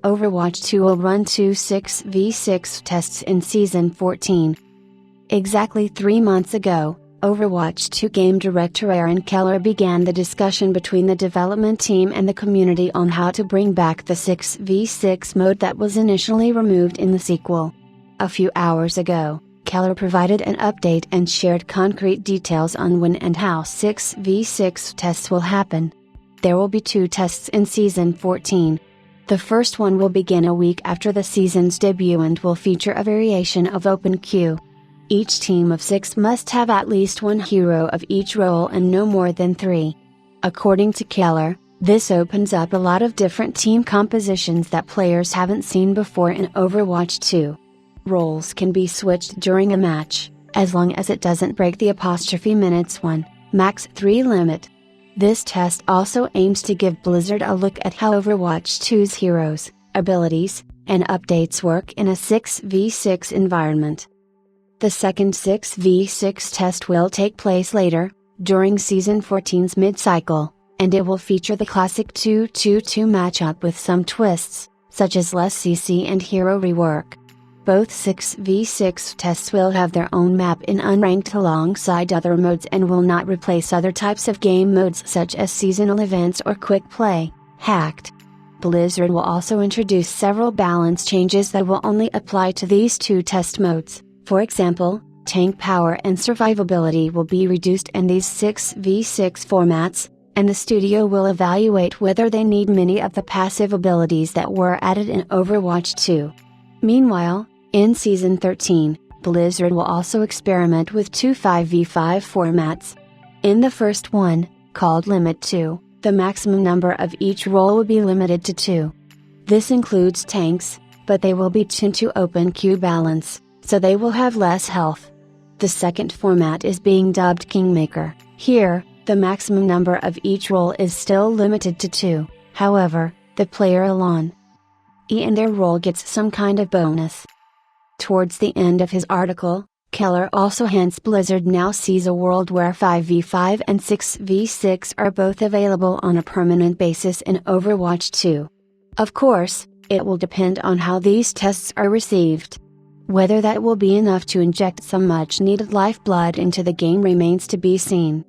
Overwatch 2 will run 2 6v6 tests in Season 14. Exactly 3 months ago, Overwatch 2 game director Aaron Keller began the discussion between the development team and the community on how to bring back the 6v6 mode that was initially removed in the sequel. A few hours ago, Keller provided an update and shared concrete details on when and how 6v6 tests will happen. There will be 2 tests in Season 14. The first one will begin a week after the season's debut and will feature a variation of open queue. Each team of 6 must have at least 1 hero of each role and no more than 3. According to Keller, this opens up a lot of different team compositions that players haven't seen before in Overwatch 2. Roles can be switched during a match, as long as it doesn't break the -minutes 1, max 3 limit. This test also aims to give Blizzard a look at how Overwatch 2's heroes, abilities, and updates work in a 6v6 environment. The second 6v6 test will take place later, during Season 14's mid-cycle, and it will feature the classic 2-2-2 matchup with some twists, such as less CC and hero rework. Both 6v6 tests will have their own map in unranked alongside other modes and will not replace other types of game modes such as seasonal events or quick play, hacked. Blizzard will also introduce several balance changes that will only apply to these 2 test modes. For example, tank power and survivability will be reduced in these 6v6 formats, and the studio will evaluate whether they need many of the passive abilities that were added in Overwatch 2. Meanwhile, in Season 13, Blizzard will also experiment with 2 5v5 formats. In the first one, called Limit 2, the maximum number of each role will be limited to 2. This includes tanks, but they will be tuned to open queue balance, so they will have less health. The second format is being dubbed Kingmaker. Here, the maximum number of each role is still limited to 2, however, the player alone and their role gets some kind of bonus. Towards the end of his article, Keller also hints Blizzard now sees a world where 5v5 and 6v6 are both available on a permanent basis in Overwatch 2. Of course, it will depend on how these tests are received. Whether that will be enough to inject some much needed lifeblood into the game remains to be seen.